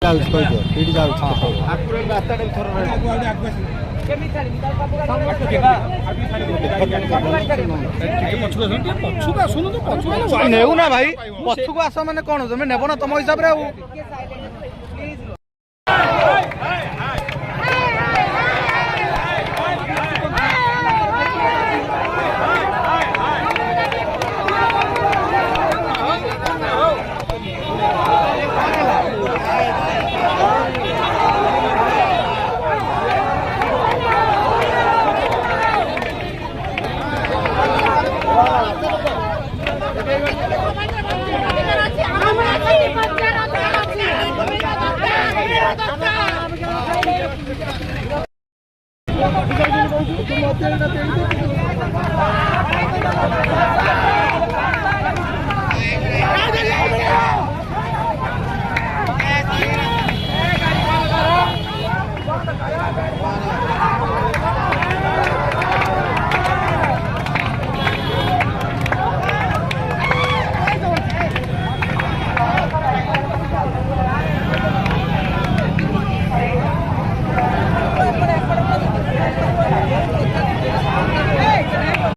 ଯାଉଛି କହିଦିଅ ଏଇଠି ଯାଉଛି ନେଉ ନା ଭାଇ ପଛକୁ ଆସ ମାନେ କଣ ତମେ ନେବ ନା ତମ ହିସାବରେ ଆଉ